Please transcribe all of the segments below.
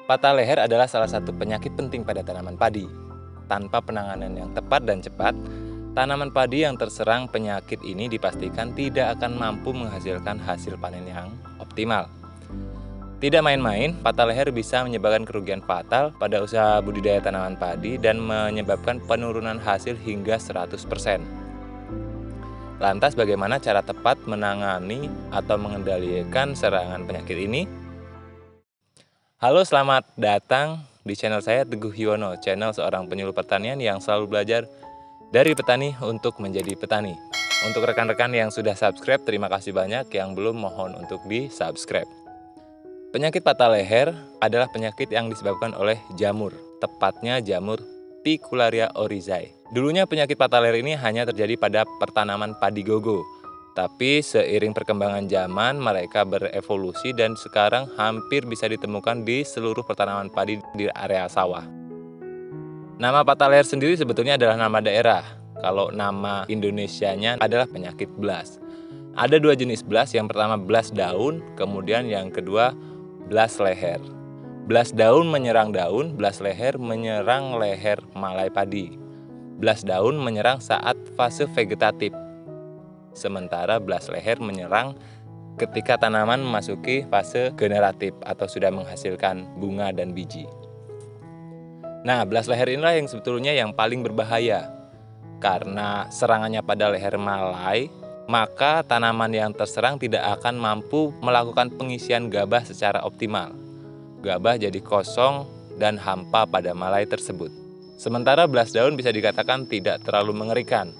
Patah leher adalah salah satu penyakit penting pada tanaman padi. Tanpa penanganan yang tepat dan cepat, tanaman padi yang terserang penyakit ini dipastikan tidak akan mampu menghasilkan hasil panen yang optimal. Tidak main-main, patah leher bisa menyebabkan kerugian fatal pada usaha budidaya tanaman padi dan menyebabkan penurunan hasil hingga 100%. Lantas bagaimana cara tepat menangani atau mengendalikan serangan penyakit ini? Halo, selamat datang di channel saya Teguh Yuwono, channel seorang penyuluh pertanian yang selalu belajar dari petani untuk menjadi petani. Untuk rekan-rekan yang sudah subscribe, terima kasih banyak. Yang belum, mohon untuk di-subscribe. Penyakit patah leher adalah penyakit yang disebabkan oleh jamur, tepatnya jamur Picularia oryzae. Dulunya penyakit patah leher ini hanya terjadi pada pertanaman padi gogo. Tapi seiring perkembangan zaman, mereka berevolusi dan sekarang hampir bisa ditemukan di seluruh pertanaman padi di area sawah. Nama patah leher sendiri sebetulnya adalah nama daerah. Kalau nama Indonesianya adalah penyakit blas. Ada dua jenis blas, yang pertama blas daun, kemudian yang kedua blas leher. Blas daun menyerang daun, blas leher menyerang leher malai padi. Blas daun menyerang saat fase vegetatif, sementara blas leher menyerang ketika tanaman memasuki fase generatif atau sudah menghasilkan bunga dan biji. Nah, blas leher inilah yang sebetulnya yang paling berbahaya. Karena serangannya pada leher malai, maka tanaman yang terserang tidak akan mampu melakukan pengisian gabah secara optimal. Gabah jadi kosong dan hampa pada malai tersebut. Sementara blas daun bisa dikatakan tidak terlalu mengerikan.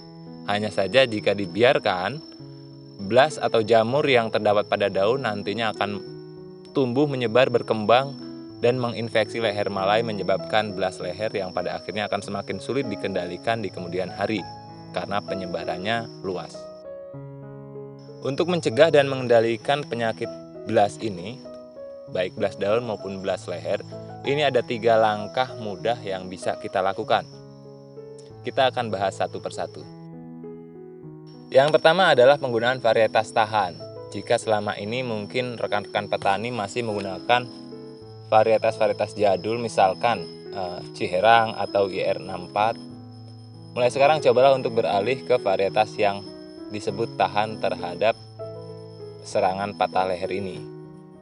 Hanya saja jika dibiarkan, blas atau jamur yang terdapat pada daun nantinya akan tumbuh, menyebar, berkembang, dan menginfeksi leher malai, menyebabkan blas leher yang pada akhirnya akan semakin sulit dikendalikan di kemudian hari karena penyebarannya luas. Untuk mencegah dan mengendalikan penyakit blas ini, baik blas daun maupun blas leher, ini ada 3 langkah mudah yang bisa kita lakukan. Kita akan bahas satu persatu. Yang pertama adalah penggunaan varietas tahan. Jika selama ini mungkin rekan-rekan petani masih menggunakan varietas-varietas jadul, misalkan Ciherang atau IR64, mulai sekarang cobalah untuk beralih ke varietas yang disebut tahan terhadap serangan patah leher ini.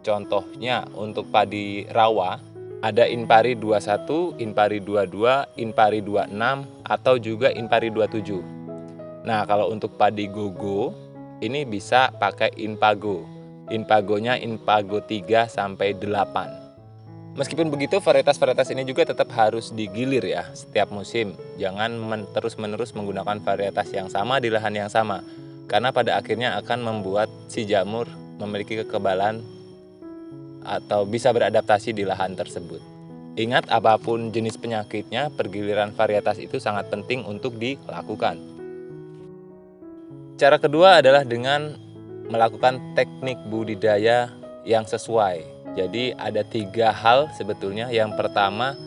Contohnya untuk padi rawa ada Inpari 21, Inpari 22, Inpari 26, atau juga Inpari 27. Nah, kalau untuk padi gogo, ini bisa pakai Inpago. Inpagonya Inpago 3 sampai 8. Meskipun begitu, varietas-varietas ini juga tetap harus digilir ya setiap musim. Jangan terus-menerus menggunakan varietas yang sama di lahan yang sama. Karena pada akhirnya akan membuat si jamur memiliki kekebalan atau bisa beradaptasi di lahan tersebut. Ingat, apapun jenis penyakitnya, pergiliran varietas itu sangat penting untuk dilakukan. Cara kedua adalah dengan melakukan teknik budidaya yang sesuai. Jadi ada 3 hal sebetulnya. Yang pertama,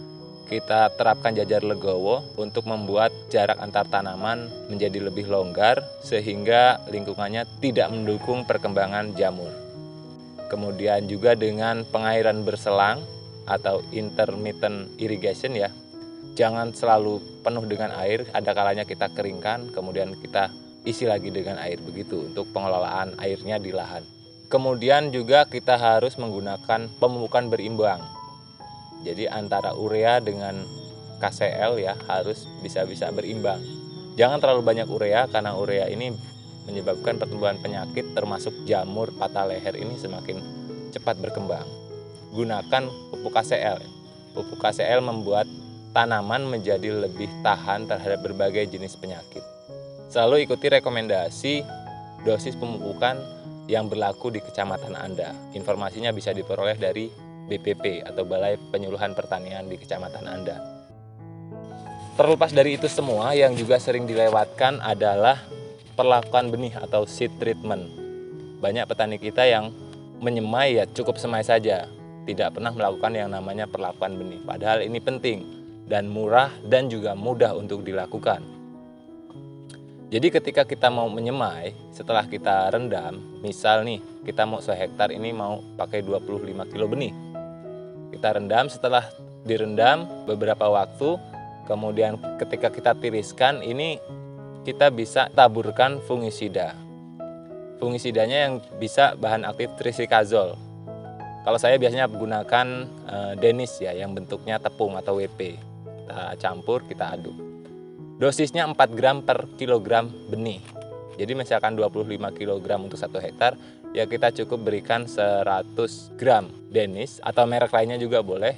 kita terapkan jajar legowo untuk membuat jarak antar tanaman menjadi lebih longgar sehingga lingkungannya tidak mendukung perkembangan jamur. Kemudian juga dengan pengairan berselang atau intermittent irrigation ya. Jangan selalu penuh dengan air, ada kalanya kita keringkan, kemudian kita isi lagi dengan air, begitu untuk pengelolaan airnya di lahan. Kemudian juga kita harus menggunakan pemupukan berimbang. Jadi antara urea dengan KCl ya harus bisa berimbang. Jangan terlalu banyak urea karena urea ini menyebabkan pertumbuhan penyakit termasuk jamur patah leher ini semakin cepat berkembang. Gunakan pupuk KCl. Pupuk KCl membuat tanaman menjadi lebih tahan terhadap berbagai jenis penyakit. Selalu ikuti rekomendasi dosis pemupukan yang berlaku di kecamatan Anda. Informasinya bisa diperoleh dari BPP atau Balai Penyuluhan Pertanian di kecamatan Anda. Terlepas dari itu semua, yang juga sering dilewatkan adalah perlakuan benih atau seed treatment. Banyak petani kita yang menyemai ya cukup semai saja, tidak pernah melakukan yang namanya perlakuan benih. Padahal ini penting dan murah dan juga mudah untuk dilakukan. Jadi ketika kita mau menyemai, setelah kita rendam, misal nih kita mau 1 hektar ini mau pakai 25 kilo benih. Kita rendam, setelah direndam beberapa waktu, kemudian ketika kita tiriskan, ini kita bisa taburkan fungisida. Fungisidanya yang bisa bahan aktif trisikazol. Kalau saya biasanya gunakan Denis ya, yang bentuknya tepung atau WP. Kita campur, kita aduk. Dosisnya 4 gram per kilogram benih. Jadi misalkan 25 kg untuk 1 hektar, ya kita cukup berikan 100 gram Denis atau merek lainnya juga boleh,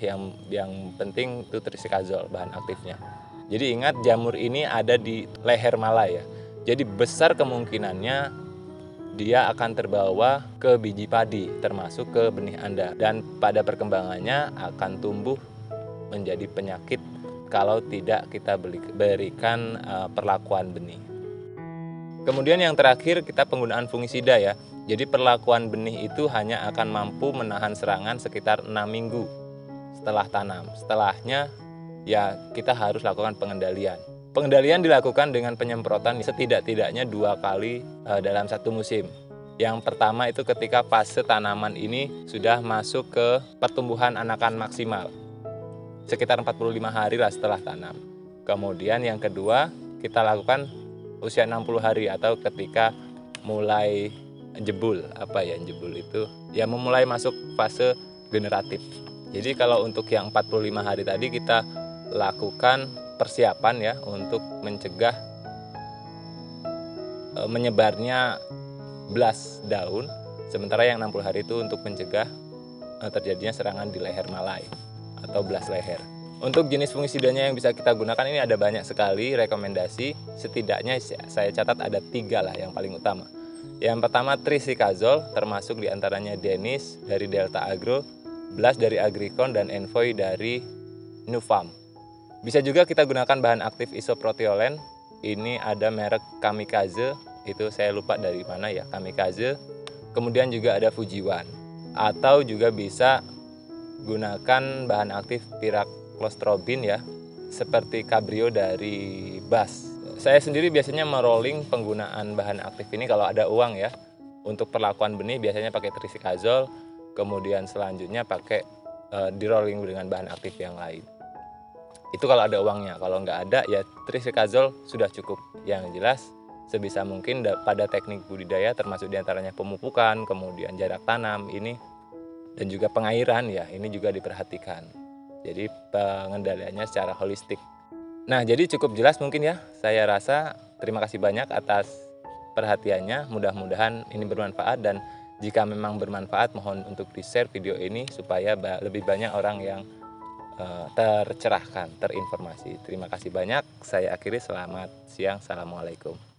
yang penting itu trisikazol bahan aktifnya. Jadi ingat, jamur ini ada di leher mala ya. Jadi besar kemungkinannya dia akan terbawa ke biji padi, termasuk ke benih Anda. Dan pada perkembangannya akan tumbuh menjadi penyakit kalau tidak kita berikan perlakuan benih. Kemudian yang terakhir, kita penggunaan fungisida ya. Jadi perlakuan benih itu hanya akan mampu menahan serangan sekitar 6 minggu setelah tanam. Setelahnya ya kita harus lakukan pengendalian. Pengendalian dilakukan dengan penyemprotan setidak-tidaknya 2 kali dalam 1 musim. Yang pertama itu ketika fase tanaman ini sudah masuk ke pertumbuhan anakan maksimal, sekitar 45 hari lah setelah tanam. Kemudian yang kedua kita lakukan usia 60 hari atau ketika mulai jebul. Jebul itu ya memulai masuk fase generatif. Jadi kalau untuk yang 45 hari tadi kita lakukan persiapan ya untuk mencegah menyebarnya belas daun, sementara yang 60 hari itu untuk mencegah terjadinya serangan di leher malai atau belas leher. Untuk jenis fungisidanya yang bisa kita gunakan ini ada banyak sekali rekomendasi, setidaknya saya catat ada 3 lah yang paling utama. Yang pertama trisikazol, termasuk diantaranya Denis dari Delta Agro, Blast dari Agricon, dan Envoy dari Nufarm. Bisa juga kita gunakan bahan aktif isoproteolen. Ini ada merek Kamikaze, itu saya lupa dari mana ya, Kamikaze. Kemudian juga ada Fujiwan. Atau juga bisa gunakan bahan aktif Piracostrobin ya, seperti Cabrio dari BAS. Saya sendiri biasanya merolling penggunaan bahan aktif ini kalau ada uang ya. Untuk perlakuan benih biasanya pakai trisikazol, kemudian selanjutnya pakai di-rolling dengan bahan aktif yang lain. Itu kalau ada uangnya. Kalau nggak ada ya trisikazol sudah cukup. Yang jelas sebisa mungkin pada teknik budidaya, termasuk diantaranya pemupukan, kemudian jarak tanam ini, dan juga pengairan ya, ini juga diperhatikan. Jadi pengendaliannya secara holistik. Nah, jadi cukup jelas mungkin ya. Saya rasa terima kasih banyak atas perhatiannya. Mudah-mudahan ini bermanfaat, dan jika memang bermanfaat mohon untuk di-share video ini supaya lebih banyak orang yang tercerahkan, terinformasi. Terima kasih banyak. Saya akhiri, selamat siang. Assalamualaikum.